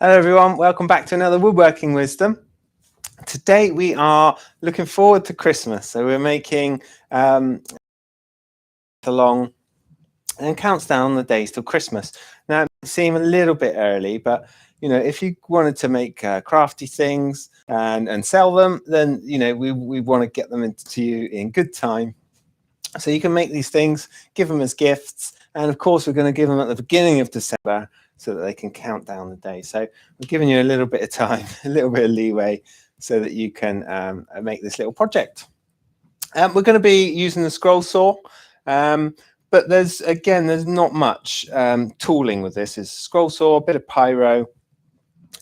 Hello everyone, welcome back to another Woodworking Wisdom. Today we are looking forward to Christmas, so we're making along and counts down the days till Christmas. Now it may seem a little bit early, but you know, if you wanted to make crafty things and sell them, then you know we want to get them into you in good time. So you can make these things, give them as gifts, and of course we're going to give them at the beginning of December so that they can count down the day. So we're giving you a little bit of time, a little bit of leeway so that you can make this little project. We're going to be using the scroll saw, but there's not much tooling with this. It's a scroll saw, a bit of pyro,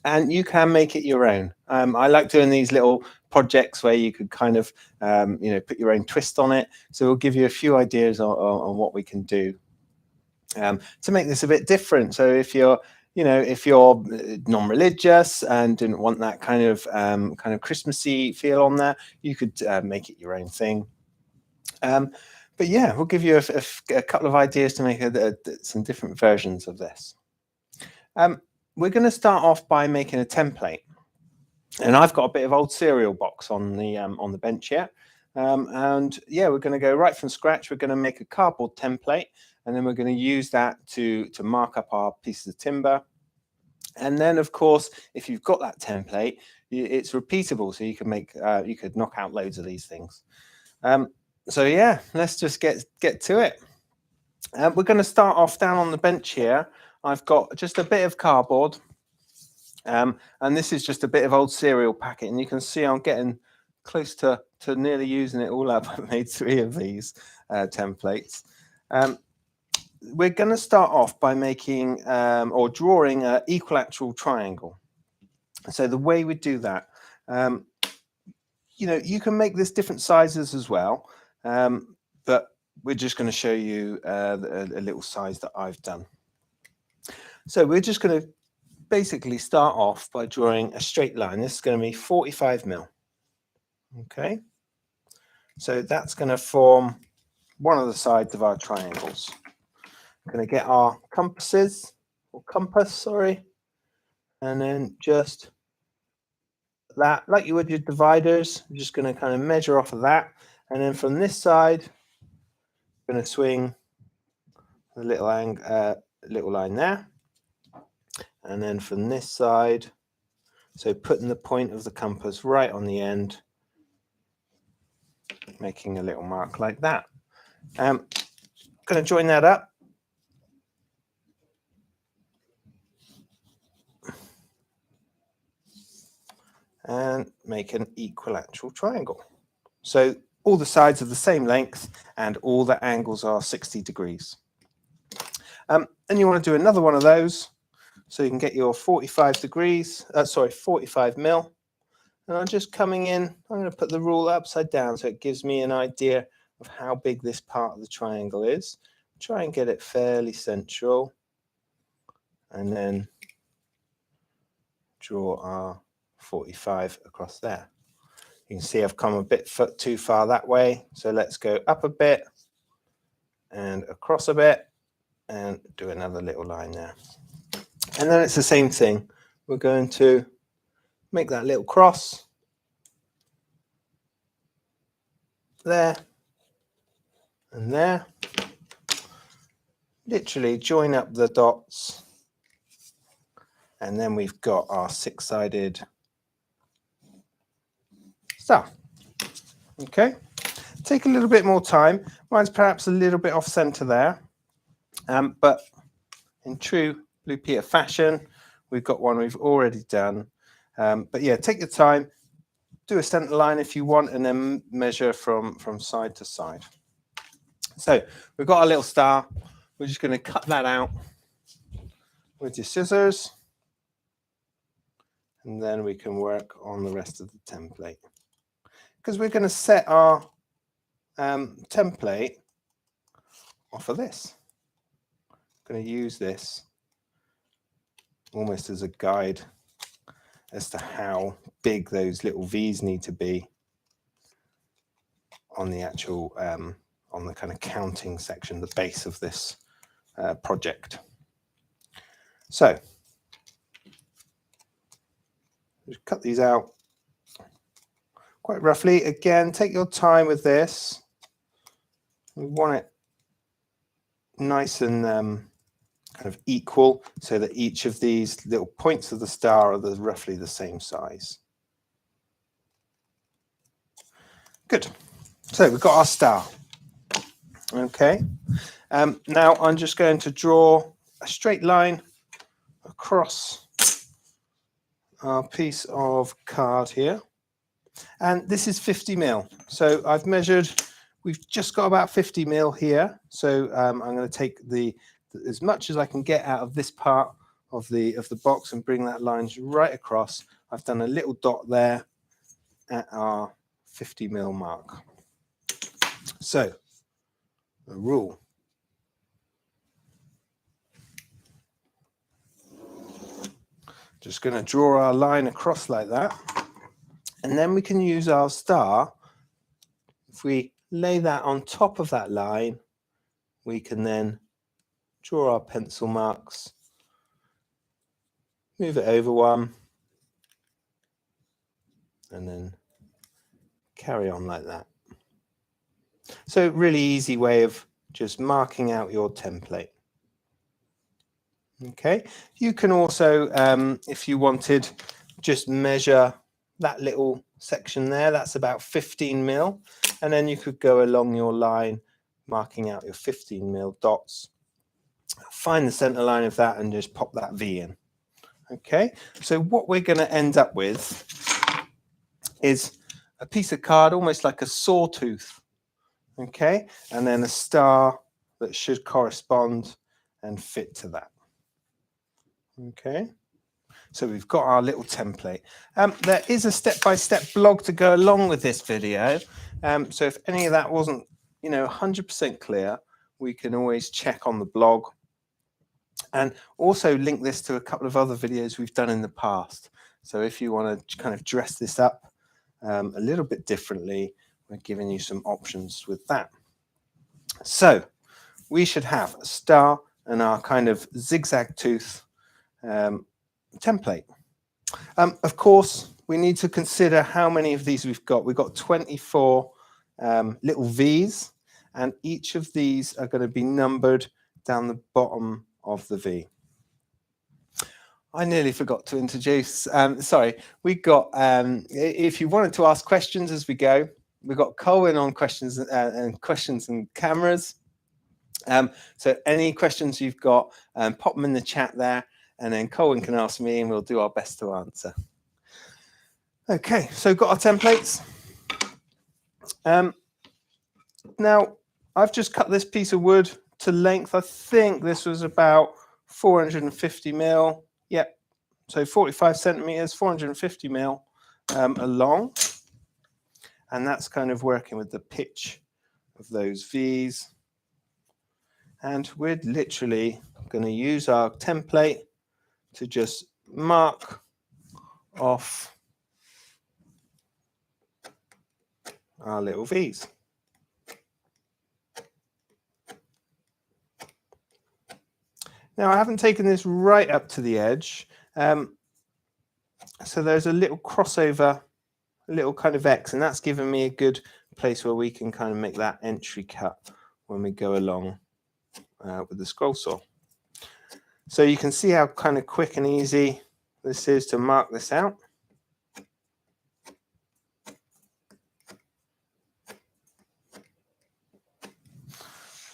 and you can make it your own. I like doing these little projects where you could kind of put your own twist on it. So we'll give you a few ideas on what we can do to make this a bit different. So if you're non-religious and didn't want that kind of Christmassy feel on there, you could make it your own thing. But yeah, we'll give you a couple of ideas to make some different versions of this. We're going to start off by making a template, and I've got a bit of old cereal box on the bench here, and yeah, we're going to go right from scratch. We're going to make a cardboard template, and then we're going to use that to mark up our pieces of timber. And then, of course, if you've got that template, it's repeatable, so you can make you could knock out loads of these things. So yeah, let's just get to it. We're going to start off down on the bench here. I've got just a bit of cardboard, and this is just a bit of old cereal packet, and you can see I'm getting close to nearly using it all up. I've made 3 of these templates. We're going to start off by making or drawing an equilateral triangle. So the way we do that, you can make this different sizes as well, but we're just going to show you a little size that I've done. So we're just going to basically start off by drawing a straight line. This is going to be 45 mil. Okay, so that's going to form one of the sides of our triangles. We're going to get our compass, and then just that, like you would your dividers, I'm just going to kind of measure off of that, and then from this side, I'm going to swing a little line there, and then from this side, so putting the point of the compass right on the end, making a little mark like that. I'm going to join that up. And make an equilateral triangle. So all the sides are the same length and all the angles are 60 degrees. And you want to do another one of those so you can get your 45 mil. And I'm just coming in, I'm going to put the ruler upside down so it gives me an idea of how big this part of the triangle is. Try and get it fairly central, and then draw our 45 across there. You can see I've come a bit too far that way, so let's go up a bit and across a bit and do another little line there. And then it's the same thing. We're going to make that little cross there and there. Literally join up the dots, and then we've got our 6-sided star. Okay, take a little bit more time. Mine's perhaps a little bit off center there, but in true Blue Peter fashion, we've got one we've already done. But yeah, take your time, do a center line if you want, and then measure from side to side. So we've got our little star. We're just going to cut that out with your scissors, and then we can work on the rest of the template, because we're going to set our template off of this. I'm going to use this almost as a guide as to how big those little V's need to be on the actual on the kind of counting section, the base of this project. So Just cut these out quite roughly. Again, take your time with this. We want it nice and kind of equal, so that each of these little points of the star are roughly the same size. Good. So we've got our star. Okay. Now I'm just going to draw a straight line across our piece of card here. And this is 50 mil. So I've measured, we've just got about 50 mil here. So I'm going to take as much as I can get out of this part of the box and bring that line right across. I've done a little dot there at our 50 mil mark. So the rule. Just going to draw our line across like that. And then we can use our star. If we lay that on top of that line, we can then draw our pencil marks, move it over one, and then carry on like that. So really easy way of just marking out your template. Okay, you can also, if you wanted, just measure that little section there. That's about 15 mil. And then you could go along your line, marking out your 15 mil dots. Find the center line of that and just pop that V in. Okay, so what we're going to end up with is a piece of card, almost like a sawtooth. Okay, and then a star that should correspond and fit to that. Okay, so we've got our little template. There is a step-by-step blog to go along with this video. So if any of that wasn't, 100% clear, we can always check on the blog, and also link this to a couple of other videos we've done in the past. So if you want to kind of dress this up a little bit differently, we're giving you some options with that. So we should have a star and our kind of zigzag tooth template. Of course, we need to consider how many of these we've got. We've got 24 little V's, and each of these are going to be numbered down the bottom of the V. I nearly forgot to introduce, sorry, we've got, if you wanted to ask questions as we go, we've got Colin on questions and cameras. So any questions you've got, pop them in the chat there, and then Colin can ask me and we'll do our best to answer. Okay, so got our templates. Now, I've just cut this piece of wood to length. I think this was about 450 mil. Yep, so 45 centimeters, 450 mil along. And that's kind of working with the pitch of those V's. And we're literally going to use our template to just mark off our little V's. Now, I haven't taken this right up to the edge. So there's a little crossover, a little kind of X, and that's given me a good place where we can kind of make that entry cut when we go along with the scroll saw. So you can see how kind of quick and easy this is to mark this out.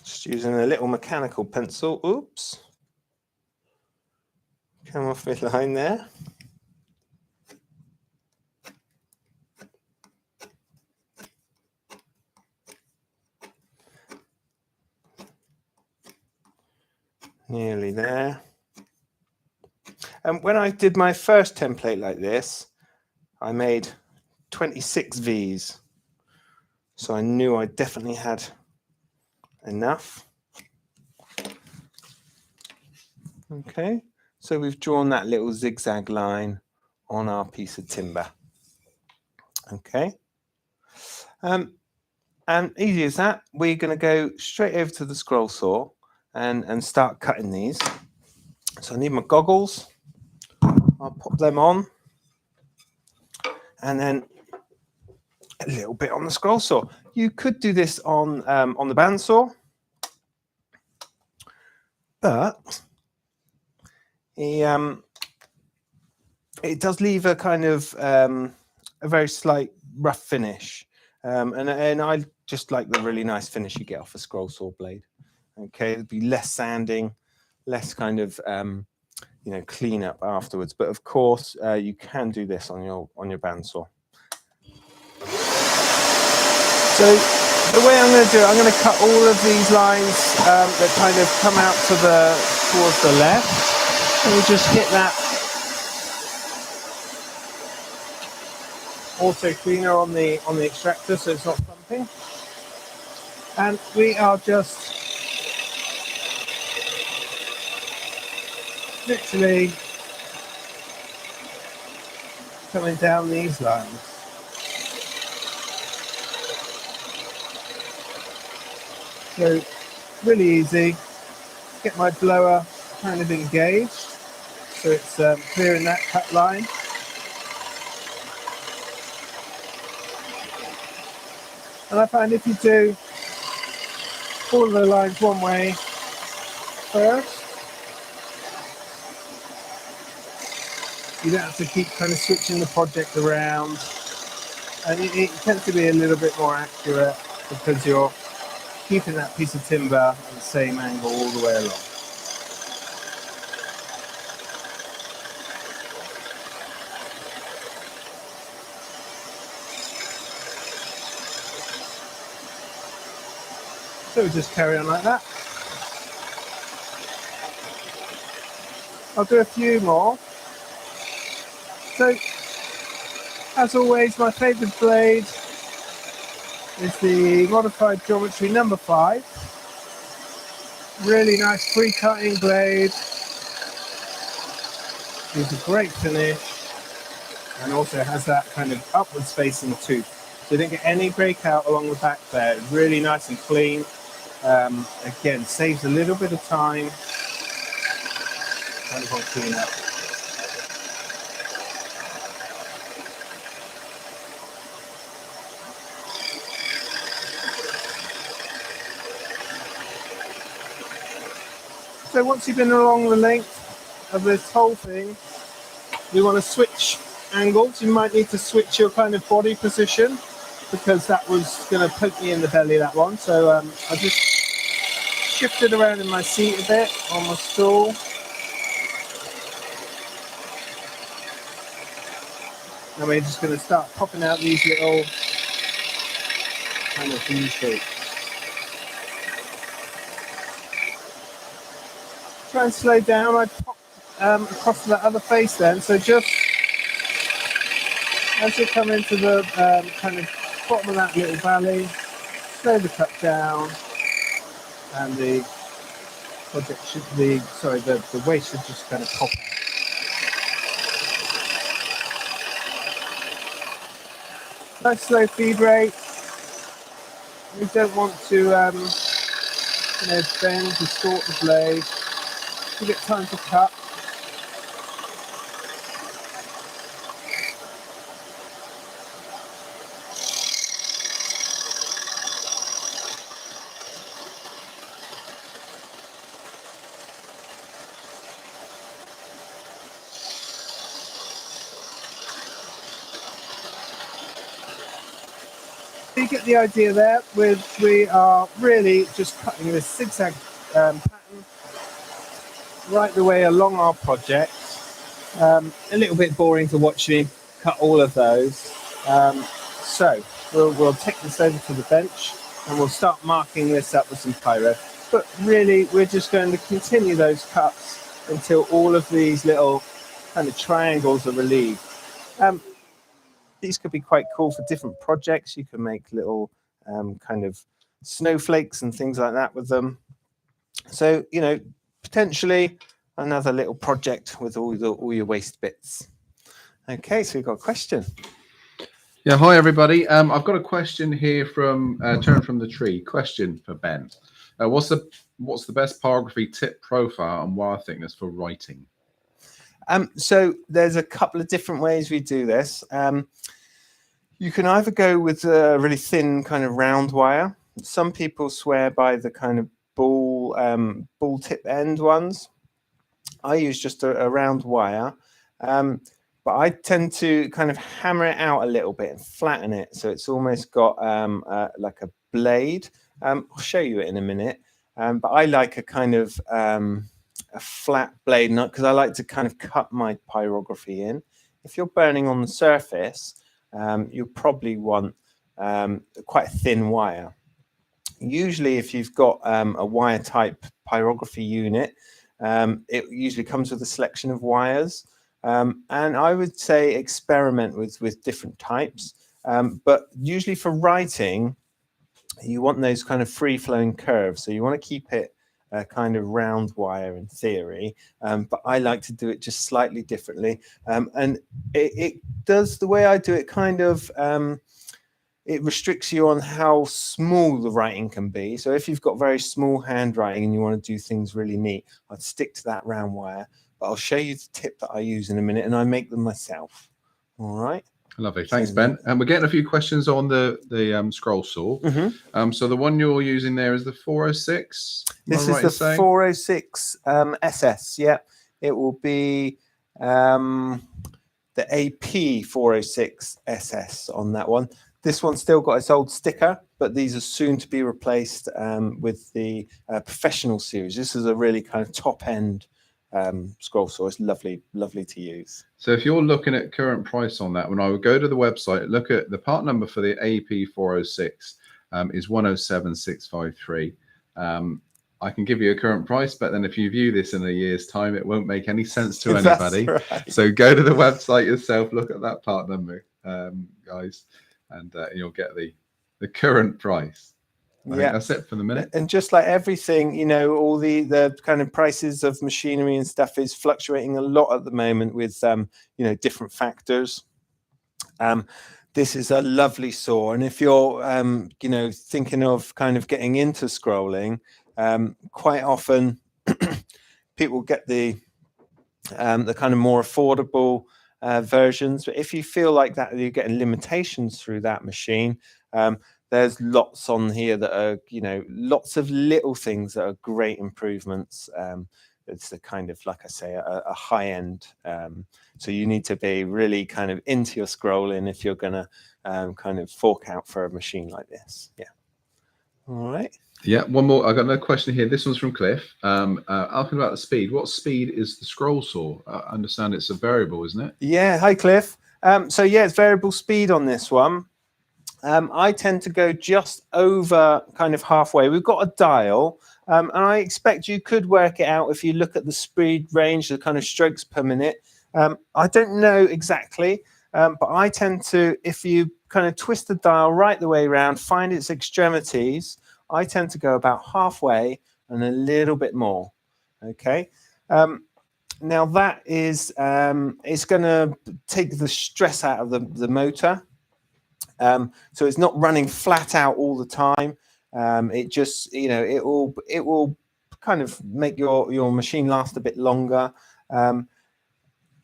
Just using a little mechanical pencil. Oops. Come off my line there. Nearly there. And when I did my first template like this, I made 26 V's. So I knew I definitely had enough. Okay, so we've drawn that little zigzag line on our piece of timber. Okay. And easy as that, we're going to go straight over to the scroll saw and start cutting these. So I need my goggles. I'll pop them on. and then a little bit on the scroll saw. You could do this on the bandsaw, but it does leave a kind of a very slight rough finish, and I just like the really nice finish you get off a scroll saw blade. Okay, it'd be less sanding, less kind of you know, clean up afterwards. But of course, you can do this on your bandsaw. So the way I'm going to do it, I'm going to cut all of these lines that kind of come out to towards the left, and we'll just hit that auto cleaner on the extractor so it's not thumping, and we are just literally coming down these lines. So really easy. Get my blower kind of engaged so it's clearing that cut line. And I find if you do all of the lines one way first, you don't have to keep kind of switching the project around, and it tends to be a little bit more accurate because you're keeping that piece of timber at the same angle all the way along. So we just carry on like that. I'll do a few more. So, as always, my favourite blade is the modified geometry number 5. Really nice free cutting blade. Gives a great finish, and also has that kind of upwards facing tooth. So you don't get any breakout along the back there. It's really nice and clean. Again, saves a little bit of time. Kind of on clean up. So once you've been along the length of this whole thing, we want to switch angles. You might need to switch your kind of body position because that was going to poke me in the belly, that one. So I just shifted around in my seat a bit on my stool. And we're just going to start popping out these little kind of V-shapes. Try and slow down. I popped across to that other face then. So just as you come into the kind of bottom of that little valley, slow the cut down, and the project should be, sorry, the waste should just kind of pop out. Nice slow feed rate. We don't want to you know, bend, distort the blade. You get time to cut. You get the idea there. We are really just cutting this zigzag pattern right the way along our project. A little bit boring to watch me cut all of those. So we'll take this over to the bench and we'll start marking this up with some pyro. But really, we're just going to continue those cuts until all of these little kind of triangles are relieved. These could be quite cool for different projects. You can make little kind of snowflakes and things like that with them. So, you know, potentially another little project with all your waste bits. Okay, so we've got a question. Yeah, hi everybody. I've got a question here from Turn from the Tree. Question for Ben. What's the best pyrography tip profile and wire thickness for writing? So there's a couple of different ways we do this. You can either go with a really thin kind of round wire. Some people swear by the kind of ball tip end ones. I use just a round wire, but I tend to kind of hammer it out a little bit and flatten it so it's almost got like a blade. I'll show you it in a minute, but I like a kind of a flat blade, not because I like to kind of cut my pyrography in. If you're burning on the surface, you'll probably want quite a thin wire. Usually, if you've got a wire type pyrography unit, it usually comes with a selection of wires. And I would say experiment with different types. But usually for writing, you want those kind of free flowing curves. So you want to keep it a kind of round wire in theory. But I like to do it just slightly differently. And it does, the way I do it, kind of it restricts you on how small the writing can be. So if you've got very small handwriting and you want to do things really neat, I'd stick to that round wire. But I'll show you the tip that I use in a minute, and I make them myself. All right. Lovely. Thanks, Ben. And we're getting a few questions on the scroll saw. So the one you're using there is the 406. This is the 406 SS. Yeah, it will be the AP 406 SS on that one. This one's still got its old sticker, but these are soon to be replaced with the professional series. This is a really kind of top end scroll saw. It's lovely to use. So if you're looking at current price on that, when I would go to the website, look at the part number for the AP 406 is 107,653. I can give you a current price, but then if you view this in a year's time, it won't make any sense to anybody. Right. So go to the website yourself, look at that part number, guys, and you'll get the current price. I think that's it for the minute. And just like everything, you know, all the kind of prices of machinery and stuff is fluctuating a lot at the moment with you know, different factors. This is a lovely saw, and if you're you know, thinking of kind of getting into scrolling, quite often people get the kind of more affordable versions. But if you feel like that you're getting limitations through that machine, there's lots on here that are, you know, lots of little things that are great improvements. It's the kind of, like I say, a high end. So you need to be really kind of into your scrolling if you're going to kind of fork out for a machine like this. Yeah. All right. Yeah, one more. I got another question here. This one's from Cliff. Asking about the speed. What speed is the scroll saw? I understand it's a variable, isn't it? Yeah. Hi, Cliff. So yeah, it's variable speed on this one. I tend to go just over kind of halfway. We've got a dial, and I expect you could work it out if you look at the speed range, the kind of strokes per minute. I don't know exactly, but I tend to, if you kind of twist the dial right the way around, find its extremities, I tend to go about halfway and a little bit more. Okay. Now that is, it's going to take the stress out of the motor. So it's not running flat out all the time. It just, you know, it will kind of make your machine last a bit longer.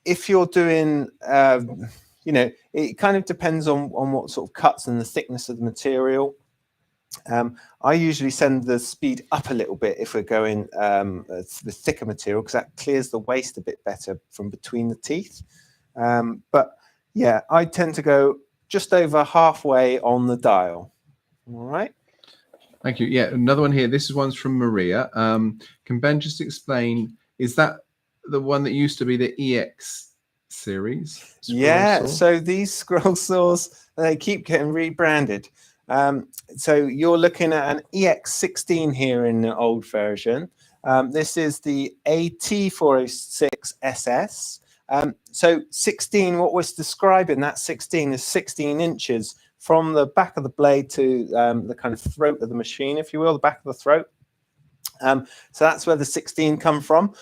If you're doing, you know, it kind of depends on what sort of cuts and the thickness of the material. I usually send the speed up a little bit if we're going the thicker material, because that clears the waste a bit better from between the teeth. But yeah, I tend to go just over halfway on the dial. All right. Thank you. Yeah, another one here. This is one's from Maria. Can Ben just explain, is that the one that used to be the EX series? Yeah, so these scroll saws, they keep getting rebranded. So you're looking at an EX16 here in the old version. This is the AT406 SS. So 16, what we're describing, that 16 is 16 inches from the back of the blade to the kind of throat of the machine, if you will, the back of the throat. So that's where the 16 come from.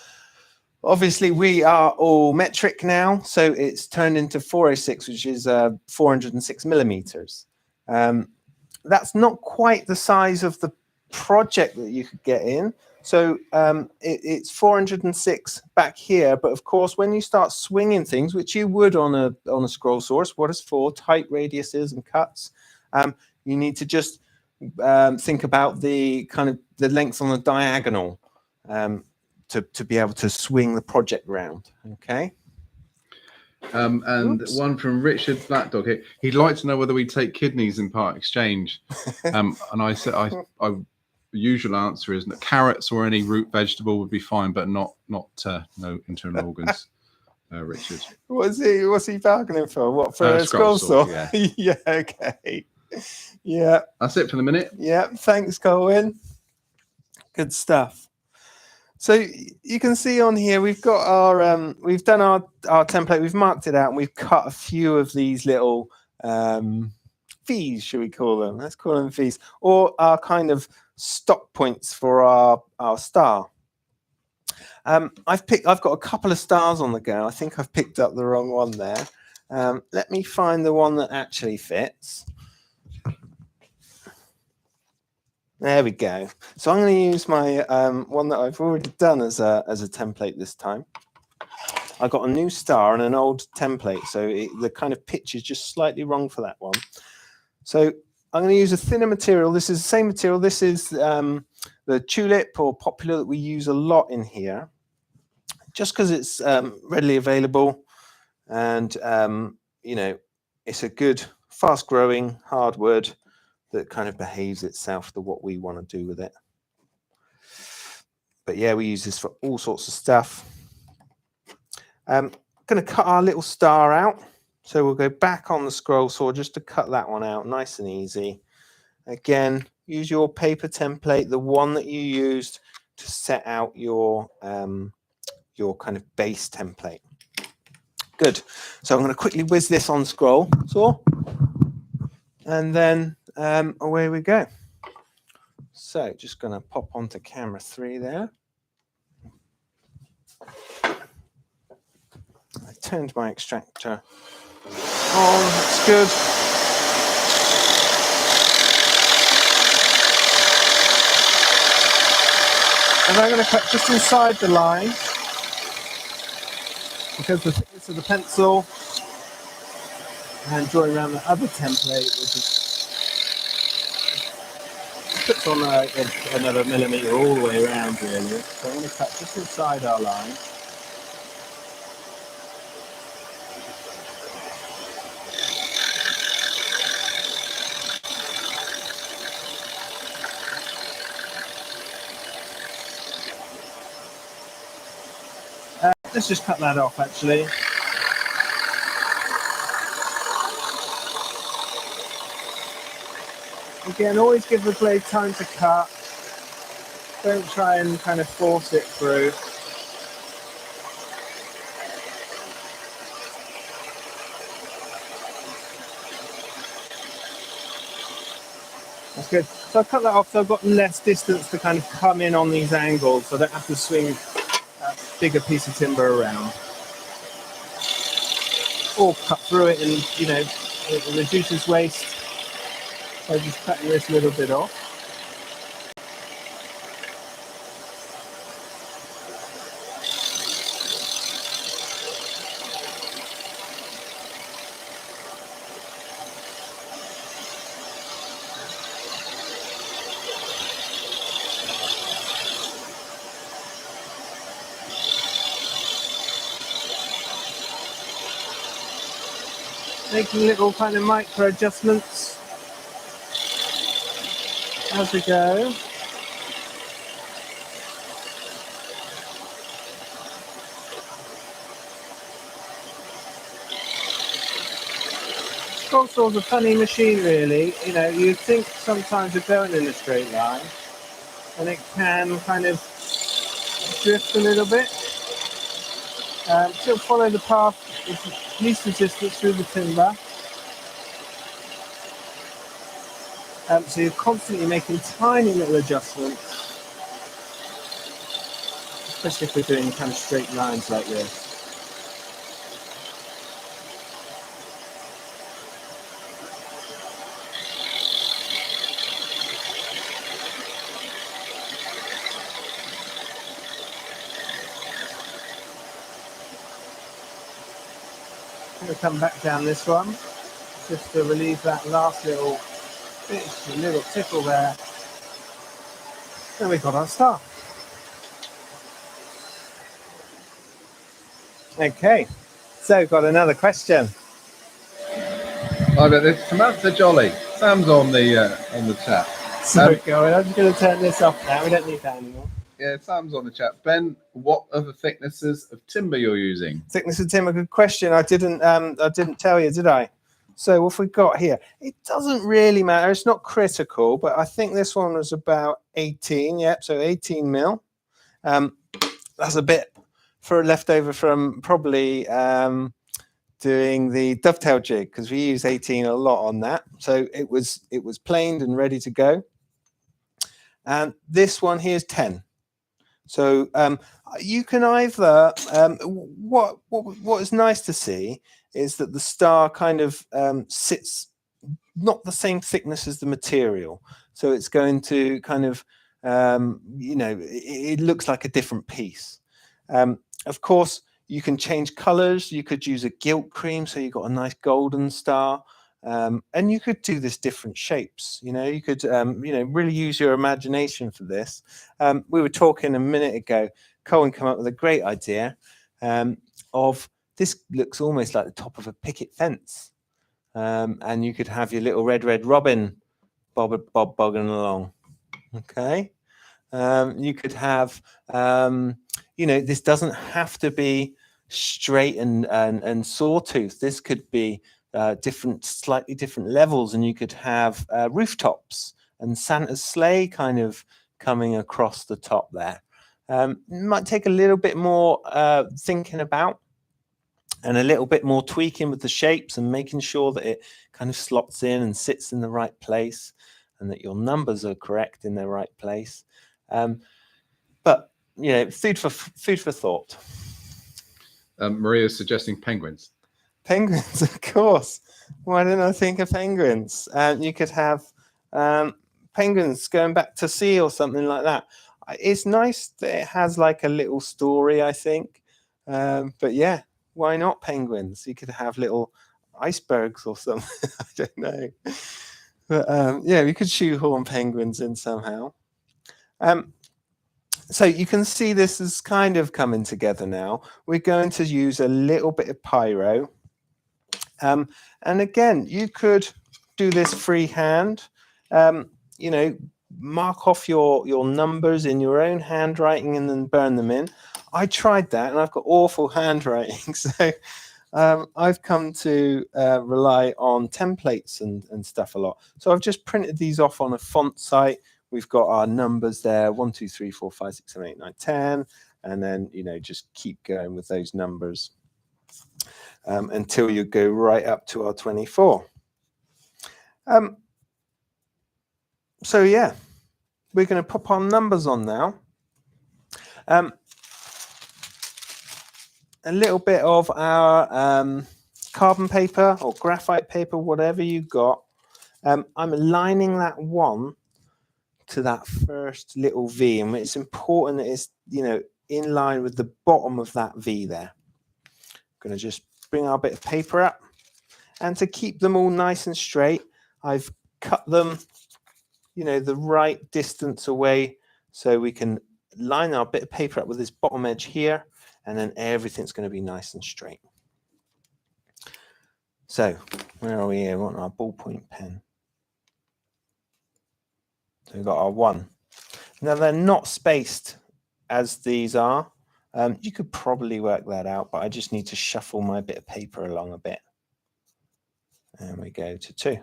Obviously, we are all metric now, so it's turned into 406, which is 406 millimeters. That's not quite the size of the project that you could get in. So it's 406 back here, but of course, when you start swinging things, which you would on a scroll saw, what it's for, tight radiuses and cuts, you need to just think about the kind of the length on the diagonal to be able to swing the project round. Okay. And Oops. one from Richard Blackdog. He'd like to know whether we take kidneys in part exchange. And I said, the usual answer is that carrots or any root vegetable would be fine, but not no internal organs. Richard, What's he bargaining for? What, for a scroll saw? Yeah. Yeah. Okay. Yeah. That's it for the minute. Yeah. Thanks, Colin. Good stuff. So you can see on here we've got our we've done our template, we've marked it out, and we've cut a few of these little V's, should we call them? Let's call them V's, or our kind of stop points for our star. I've got a couple of stars on the go. I think I've picked up the wrong one there. Let me find the one that actually fits. There we go. So I'm going to use my one that I've already done as a template this time. I got a new star and an old template, so the kind of pitch is just slightly wrong for that one. So I'm going to use a thinner material. This is the same material. This is the tulip or popular that we use a lot in here, just because it's readily available and you know, it's a good, fast-growing hardwood that kind of behaves itself to what we want to do with it. But yeah, we use this for all sorts of stuff. I'm going to cut our little star out. So we'll go back on the scroll saw just to cut that one out, nice and easy. Again, use your paper template, the one that you used to set out your kind of base template. Good. So I'm going to quickly whiz this on scroll saw, and then away we go. So just going to pop onto camera 3 there. I turned my extractor on, that's good. And I'm going to cut just inside the line, because the thickness of the pencil, and drawing around the other template, which is puts on another millimetre all the way around really. So I'm going to cut just inside our line. Let's just cut that off actually. Again, always give the blade time to cut. Don't try and kind of force it through. That's good. So I've cut that off, so I've got less distance to kind of come in on these angles, so I don't have to swing a bigger piece of timber around. Or cut through it and, you know, it reduces waste. So just cutting this little bit off. Making little kind of micro adjustments as we go. Scroll saw's a funny machine really. You know, you think sometimes you're going in a straight line and it can kind of drift a little bit. Still follow the path with least resistance through the timber. So you're constantly making tiny little adjustments, especially if we're doing kind of straight lines like this. going to come back down this one just to relieve that last little bit, a little tickle there. Then we've got our star. Okay, so got another question. Oh, but it's Samantha Jolly. Sam's on the chat. Sorry, Colin, I'm just going to turn this off now. We don't need that anymore. Yeah, Sam's on the chat. Ben, what are the thicknesses of timber you're using? Thickness of timber, good question. I didn't tell you, did I? So what have we got here? It doesn't really matter. It's not critical, but I think this one was about 18. Yep, so 18 mil. That's a bit for a leftover from probably doing the dovetail jig, because we use 18 a lot on that. So it was planed and ready to go. And this one here is 10. So you can either what is nice to see is that the star kind of sits not the same thickness as the material, so it's going to kind of it looks like a different piece. Of course, you can change colors. You could use a gilt cream, so you've got a nice golden star. And you could do this different shapes. You could really use your imagination for this. We were talking a minute ago. Colin came up with a great idea of this. Looks almost like the top of a picket fence, and you could have your little red robin bobbing along. Okay, you could have this doesn't have to be straight and sawtooth. This could be slightly different levels, and you could have rooftops and Santa's sleigh kind of coming across the top there. It might take a little bit more thinking about and a little bit more tweaking with the shapes and making sure that it kind of slots in and sits in the right place and that your numbers are correct in their right place. But food for thought. Maria's suggesting penguins. Penguins, of course. Why didn't I think of penguins? You could have penguins going back to sea or something like that. It's nice that it has like a little story, I think. But yeah, why not penguins? You could have little icebergs or something. I don't know. But yeah, we could shoehorn penguins in somehow. So you can see this is kind of coming together now. We're going to use a little bit of pyro. And again, you could do this freehand, mark off your numbers in your own handwriting and then burn them in. I tried that and I've got awful handwriting. So I've come to rely on templates and stuff a lot. So I've just printed these off on a font site. We've got our numbers there, 1, 2, 3, 4, 5, 6, 7, 8, 9, 10. And then, just keep going with those numbers. Until you go right up to our 24. So yeah, we're going to pop our numbers on now. A little bit of our carbon paper or graphite paper, whatever you got. I'm aligning that one to that first little V, and it's important that it's in line with the bottom of that V there. I'm going to just bring our bit of paper up, and to keep them all nice and straight, I've cut them the right distance away so we can line our bit of paper up with this bottom edge here, and then everything's going to be nice and straight. So where are we here? We want our ballpoint pen. So we've got our 1. Now they're not spaced as these are. You could probably work that out, but I just need to shuffle my bit of paper along a bit. And we go to 2.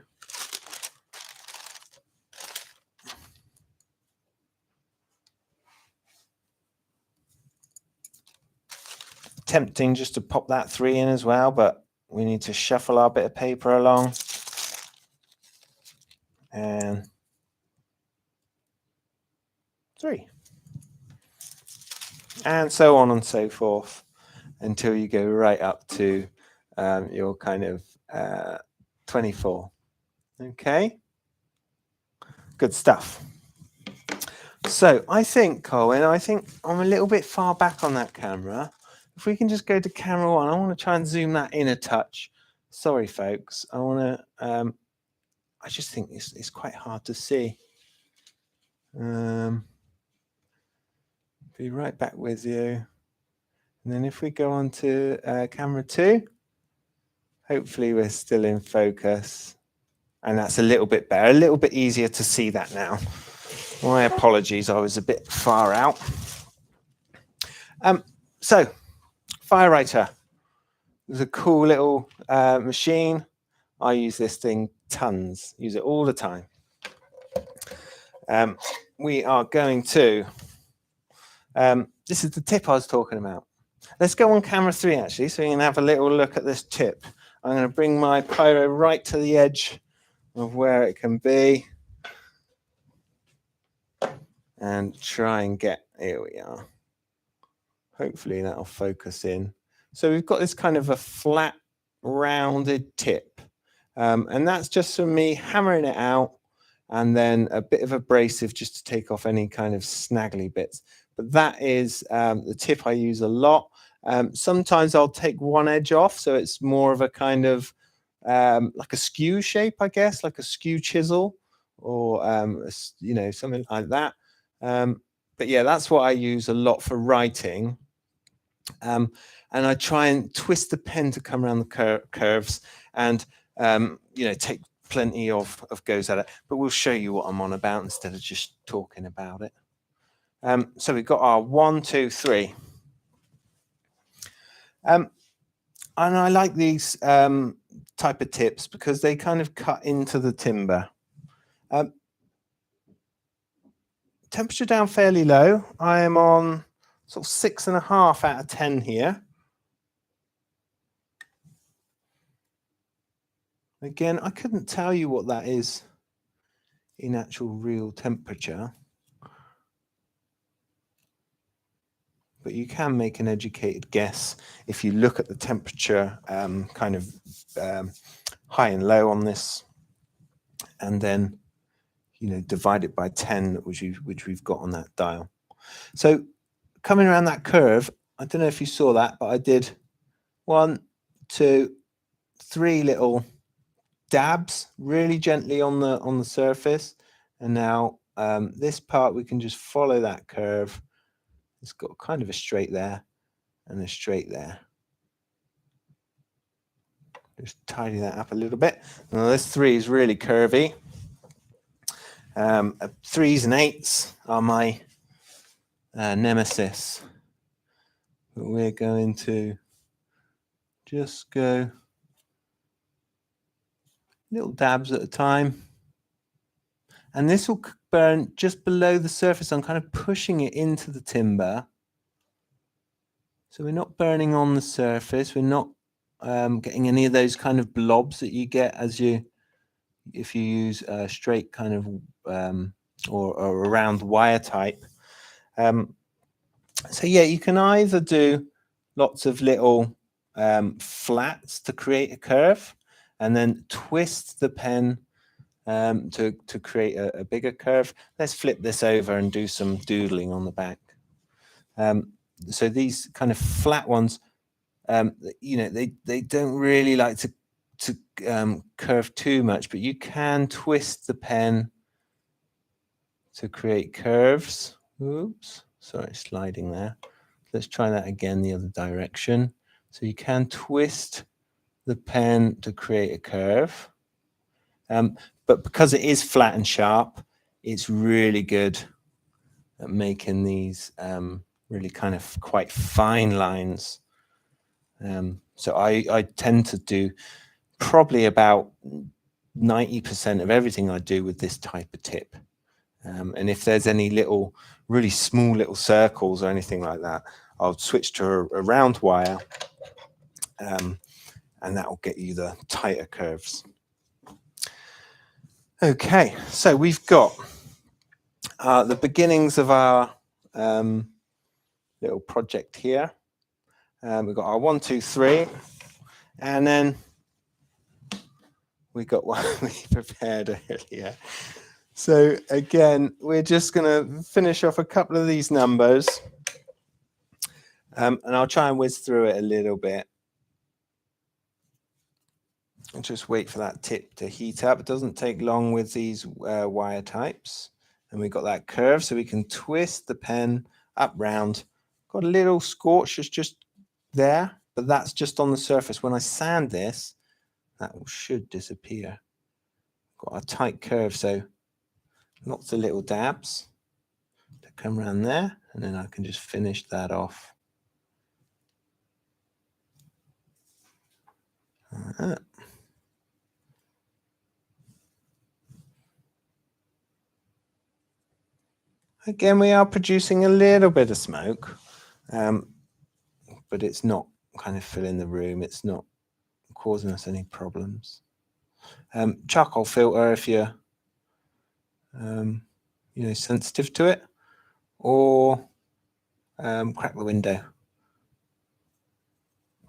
Tempting just to pop that 3 in as well, but we need to shuffle our bit of paper along. And 3. And so on and so forth until you go right up to your kind of 24. Okay, good stuff. So I think, Colin, I'm a little bit far back on that camera. if we can just go to camera 1, I want to try and zoom that in a touch. Sorry, folks. I want to, I just think it's quite hard to see. Be right back with you. And then if we go on to camera 2, hopefully we're still in focus. And that's a little bit better, a little bit easier to see that now. My apologies, I was a bit far out. So, Firewriter is a cool little machine. I use this thing tons, use it all the time. We are going to, this is the tip I was talking about. Let's go on camera 3 actually, so you can have a little look at this tip. I'm going to bring my pyro right to the edge of where it can be. And try and get, here we are. Hopefully that'll focus in. So we've got this kind of a flat, rounded tip. And that's just for me hammering it out and then a bit of abrasive just to take off any kind of snaggly bits. But that is the tip I use a lot. Sometimes I'll take one edge off, so it's more of a kind of like a skew shape, I guess, like a skew chisel or, you know, something like that. But yeah, that's what I use a lot for writing. And I try and twist the pen to come around the curves and, you know, take plenty of goes at it. But we'll show you what I'm on about instead of just talking about it. So we've got our 1, 2, 3. And I like these type of tips because they kind of cut into the timber. Temperature down fairly low. I am on sort of 6.5 out of 10 here. Again, I couldn't tell you what that is in actual real temperature, but you can make an educated guess if you look at the temperature kind of high and low on this, and then, you know, divide it by 10, which we've got on that dial. So coming around that curve, I don't know if you saw that, but I did 1, 2, 3 little dabs really gently on the surface. And now this part, we can just follow that curve. It's got kind of a straight there and a straight there. Just tidy that up a little bit. Now this 3 is really curvy. 3s and 8s are my nemesis. But we're going to just go little dabs at a time. And this will burn just below the surface. I'm kind of pushing it into the timber. So we're not burning on the surface. We're not getting any of those kind of blobs that you get if you use a straight kind of or a round wire type. So yeah, you can either do lots of little flats to create a curve and then twist the pen to create a bigger curve. Let's flip this over and do some doodling on the back. So these kind of flat ones, you know, they don't really like to curve too much, but you can twist the pen to create curves. Oops, sorry, sliding there. Let's try that again the other direction. So you can twist the pen to create a curve. But because it is flat and sharp, it's really good at making these really kind of quite fine lines. So I tend to do probably about 90% of everything I do with this type of tip. And if there's any little, really small little circles or anything like that, I'll switch to a round wire, and that will get you the tighter curves. Okay, so we've got the beginnings of our little project here. We've got our 1, 2, 3, and then we got one we prepared earlier. So again, we're just going to finish off a couple of these numbers. And I'll try and whiz through it a little bit. And just wait for that tip to heat up. It doesn't take long with these wire types. And we've got that curve, so we can twist the pen up round. Got a little scorch that's just there, but that's just on the surface. When I sand this, that should disappear. Got a tight curve, so lots of little dabs to come around there, and then I can just finish that off. Like that. Again, we are producing a little bit of smoke, but it's not kind of filling the room. It's not causing us any problems. Charcoal filter if you're, sensitive to it, or crack the window.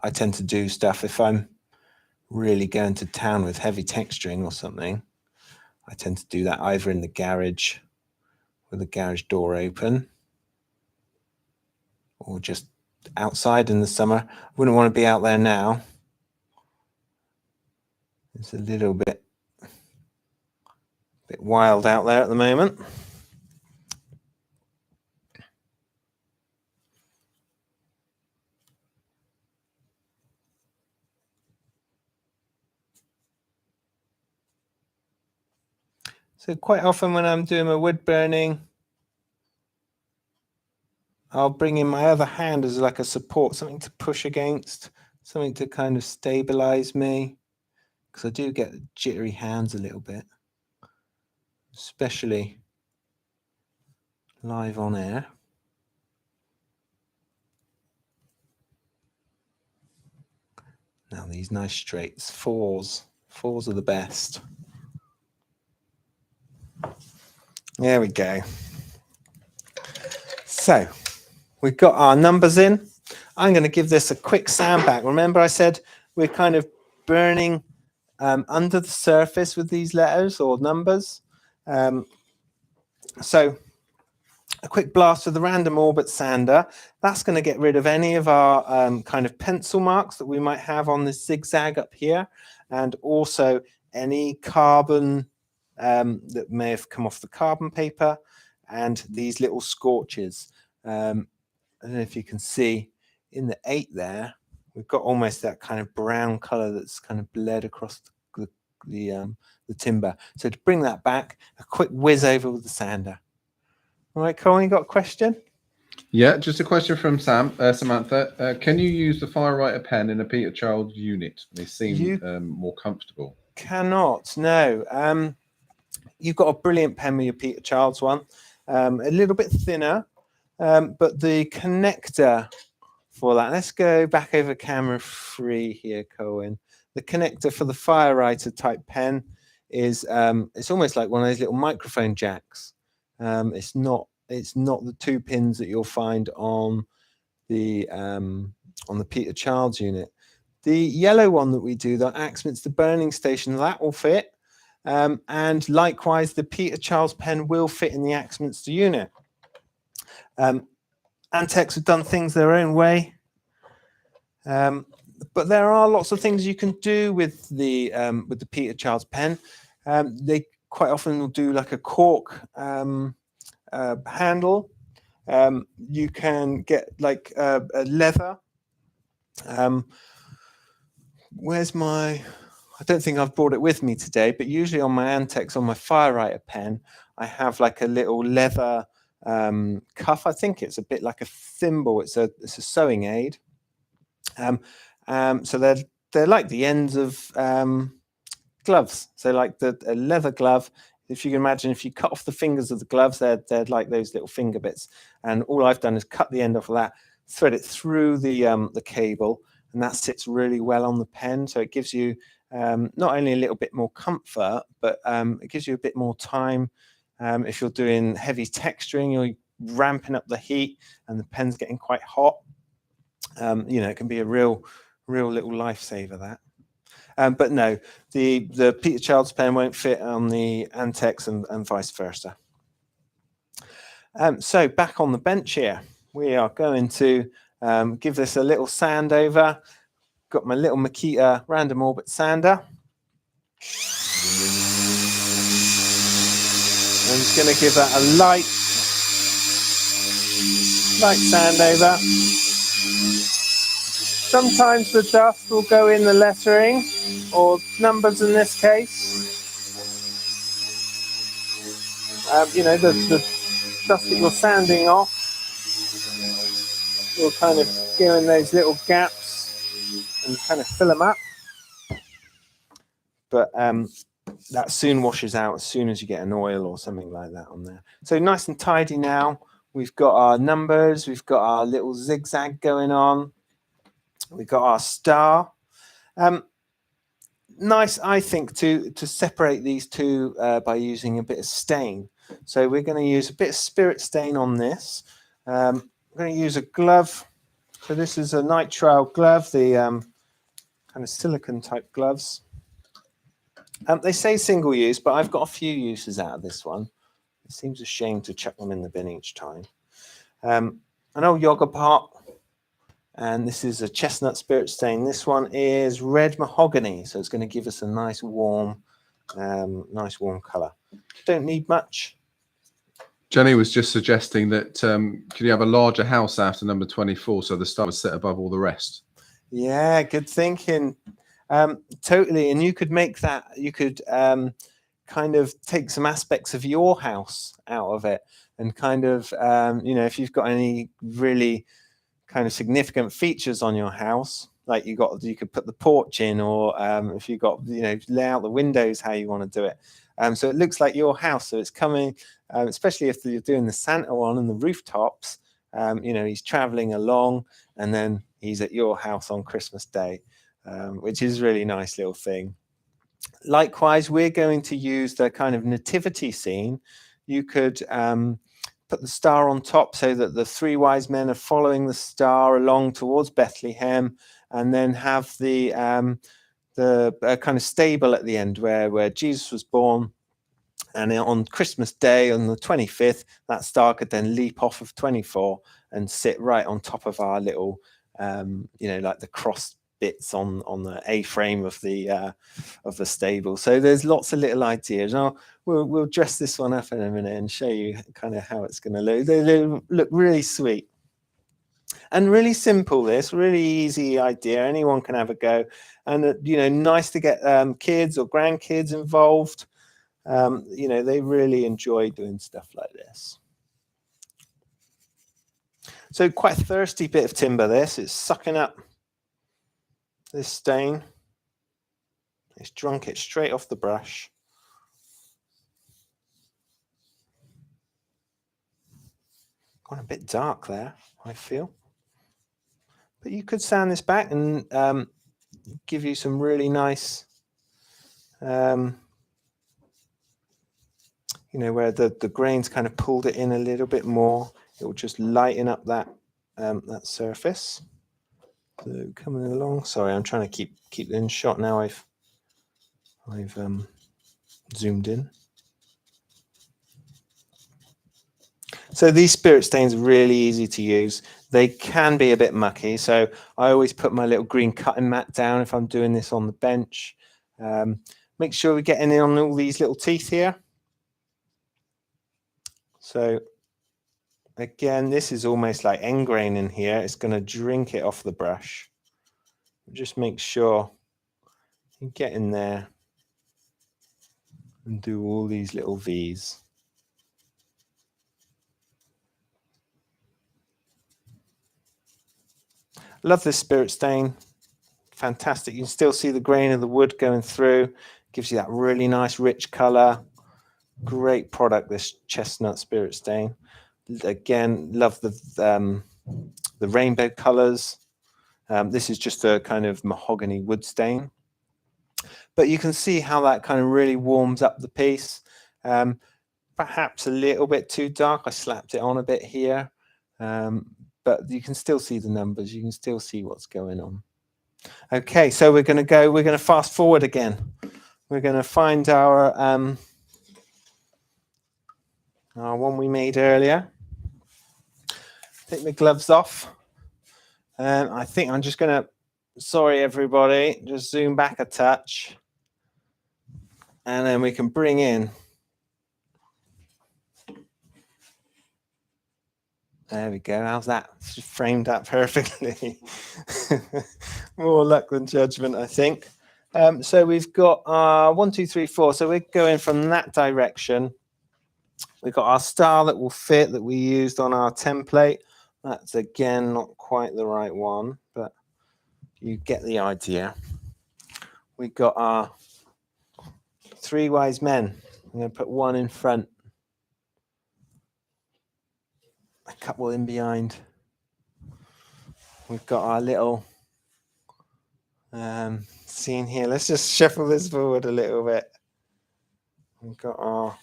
I tend to do stuff if I'm really going to town with heavy texturing or something. I tend to do that either in the garage with the garage door open, or just outside in the summer. I wouldn't want to be out there now. It's a little bit wild out there at the moment. So quite often when I'm doing my wood burning, I'll bring in my other hand as like a support, something to push against, something to kind of stabilize me, because I do get jittery hands a little bit, especially live on air. Now these nice straights, fours are the best. There we go. So we've got our numbers in. I'm going to give this a quick sand back. Remember I said we're kind of burning under the surface with these letters or numbers. So a quick blast with the random orbit sander. That's going to get rid of any of our kind of pencil marks that we might have on this zigzag up here, and also any carbon that may have come off the carbon paper, and these little scorches. I don't know if you can see in the 8 there, we've got almost that kind of brown color that's kind of bled across the timber. So to bring that back, a quick whiz over with the sander. All right, Colin, you got a question? Yeah, just a question from Samantha. Can you use the Firewriter pen in a Peter Child unit? They seem more comfortable. Cannot, no. You've got a brilliant pen with your Peter Child's one, a little bit thinner, but the connector for that, let's go back over camera 3 here, Colin. The connector for the Firewriter type pen is, it's almost like one of those little microphone jacks. It's not the 2 pins that you'll find on the Peter Child's unit. The yellow one that we do, the Axminster burning station, that will fit. And likewise, the Peter Child's pen will fit in the Axminster unit. ANTEX have done things their own way, but there are lots of things you can do with the Peter Child's pen. They quite often will do like a cork handle. You can get like a leather. Where's my? I don't think I've brought it with me today, but usually on my ANTEX, on my Firewriter pen, I have like a little leather cuff. I think it's a bit like a thimble. It's a sewing aid. So they're like the ends of gloves. So like a leather glove. If you can imagine, if you cut off the fingers of the gloves, they're like those little finger bits. And all I've done is cut the end off of that, thread it through the cable, and that sits really well on the pen. So it gives you not only a little bit more comfort, but it gives you a bit more time. If you're doing heavy texturing, you're ramping up the heat and the pen's getting quite hot. It can be a real little lifesaver, that. But no, the Peter Child's pen won't fit on the ANTEX and vice versa. So back on the bench here, we are going to Give this a little sand over. Got my little Makita random orbit sander. I'm just going to give that a light sand over. Sometimes the dust will go in the lettering or numbers in this case. You know, the dust that you're sanding off will kind of go in those little gaps and kind of fill them up. But that soon washes out as soon as you get an oil or something like that on there. So nice and tidy now. We've got our numbers, we've got our little zigzag going on. We've got our star. Nice, I think, to separate these two by using a bit of stain. So we're going to use a bit of spirit stain on this. I'm going to use a glove. So this is a nitrile glove, the kind of silicone type gloves. They say single use, but I've got a few uses out of this one. It seems a shame to chuck them in the bin each time. An old yoga pot. And this is a chestnut spirit stain. This one is red mahogany, so it's going to give us a nice warm colour. Don't need much. Jenny was just suggesting that can you have a larger house after number 24 so the star was set above all the rest? Yeah, good thinking. Totally. And you could make that, you could kind of take some aspects of your house out of it and kind of, you know, if you've got any really kind of significant features on your house, like you could put the porch in, or if you got, you know, lay out the windows how you want to do it, so it looks like your house. So it's coming, especially if you're doing the Santa one and the rooftops, you know, he's traveling along and then he's at your house on Christmas Day, which is a really nice little thing. Likewise, we're going to use the kind of nativity scene. You could put the star on top so that the three wise men are following the star along towards Bethlehem, and then have the kind of stable at the end where Jesus was born. And on Christmas Day, on the 25th, that star could then leap off of 24 and sit right on top of our little, you know, like the cross bits on the A-frame of the stable. So there's lots of little ideas. We'll dress this one up in a minute and show you kind of how it's going to look. They look really sweet and really simple. This really easy idea. Anyone can have a go, and you know, nice to get kids or grandkids involved. You know, they really enjoy doing stuff like this. So quite a thirsty bit of timber. This it's sucking up this stain. It's drunk it straight off the brush. Gone a bit dark there, I feel. But you could sand this back and give you some really nice, you know, where the grains kind of pulled it in a little bit more. It will just lighten up that that surface. So coming along. Sorry, I'm trying to keep it in shot now. I've zoomed in. So these spirit stains are really easy to use. They can be a bit mucky, so I always put my little green cutting mat down if I'm doing this on the bench. Make sure we're getting in on all these little teeth here. So again, this is almost like end grain in here. It's going to drink it off the brush. Just make sure you get in there and do all these little V's. Love this spirit stain. Fantastic. You can still see the grain of the wood going through. Gives you that really nice rich color. Great product, this chestnut spirit stain. Again, love the rainbow colors. This is just a kind of mahogany wood stain. But you can see how that kind of really warms up the piece. Perhaps a little bit too dark. I slapped it on a bit here. But you can still see the numbers. You can still see what's going on. Okay, so we're going to fast forward again. We're going to find our one we made earlier. Take my gloves off. I think I'm just going to, sorry everybody, just zoom back a touch. And then we can bring in. There we go. How's that? It's just framed up perfectly. More luck than judgment, I think. So we've got 1, 2, 3, 4. So we're going from that direction. We've got our star that will fit that we used on our template. That's again not quite the right one, but you get the idea. We've got our 3 wise men. I'm going to put one in front. A couple in behind. We've got our little scene here. Let's just shuffle this forward a little bit. We've got our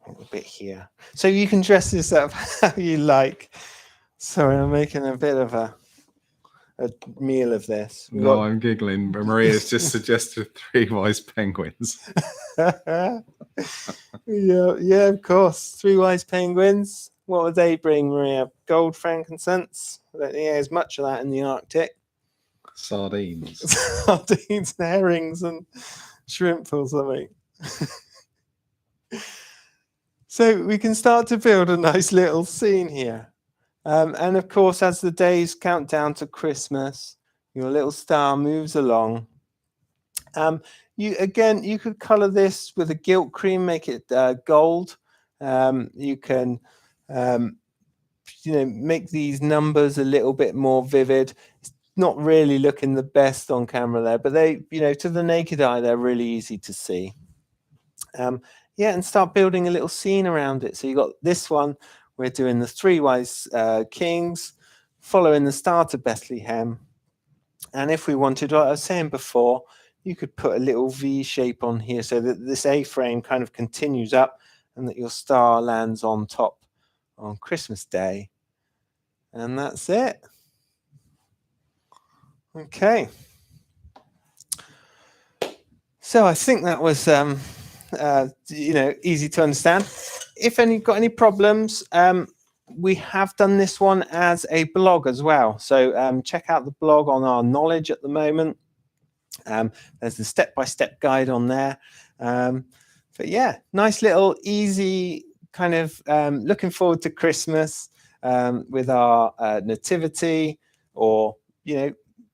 little bit here. So you can dress this up how you like. Sorry, I'm making a bit of a meal of this. No, I'm giggling. Maria's just suggested 3 wise penguins. Yeah, of course. 3 wise penguins. What would they bring, Maria? Gold, frankincense? I don't think there's much of that in the Arctic. Sardines. Sardines and herrings and shrimp or something. So we can start to build a nice little scene here. And of course, as the days count down to Christmas, your little star moves along. You could color this with a gilt cream, make it gold. You can, make these numbers a little bit more vivid. It's not really looking the best on camera there, but they, to the naked eye, they're really easy to see. And start building a little scene around it. So you got this one. We're doing the 3 wise kings, following the star to Bethlehem. And if we wanted, like I was saying before, you could put a little V shape on here so that this A-frame kind of continues up and that your star lands on top on Christmas Day. And that's it. Okay. So I think that was, easy to understand. If you've got any problems, we have done this one as a blog as well. So check out the blog on our knowledge at the moment. There's the step-by-step guide on there. But yeah, nice little easy kind of looking forward to Christmas with our nativity, or,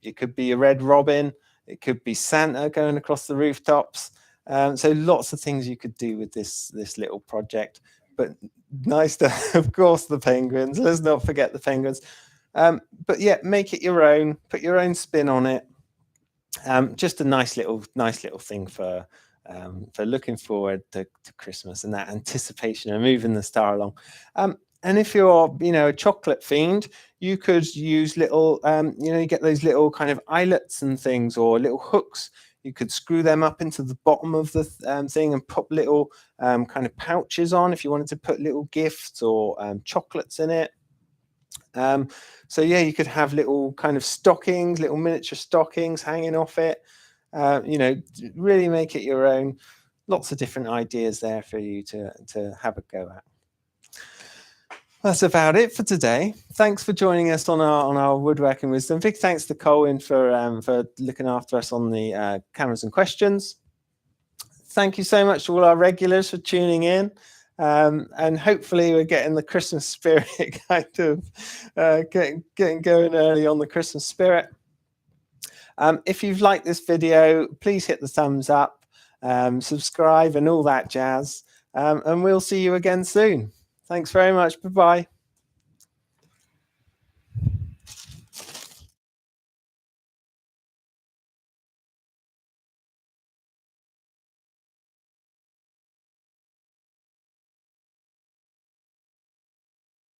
it could be a red robin. It could be Santa going across the rooftops. So lots of things you could do with this little project. But nice to, of course, the penguins. Let's not forget the penguins. But yeah, make it your own. Put your own spin on it. Just a nice little thing for looking forward to Christmas and that anticipation of moving the star along. And if you're, a chocolate fiend, you could use little, you get those little kind of eyelets and things, or little hooks. You could screw them up into the bottom of the thing and put little kind of pouches on if you wanted to put little gifts or chocolates in it. So yeah, you could have little kind of stockings, little miniature stockings hanging off it. Really make it your own. Lots of different ideas there for you to have a go at. That's about it for today. Thanks for joining us on our Woodworking Wisdom. Big thanks to Colin for looking after us on the cameras and questions. Thank you so much to all our regulars for tuning in. And hopefully we're getting the Christmas spirit kind of getting going early on the Christmas spirit. If you've liked this video, please hit the thumbs up, subscribe and all that jazz. And we'll see you again soon. Thanks very much. Bye-bye.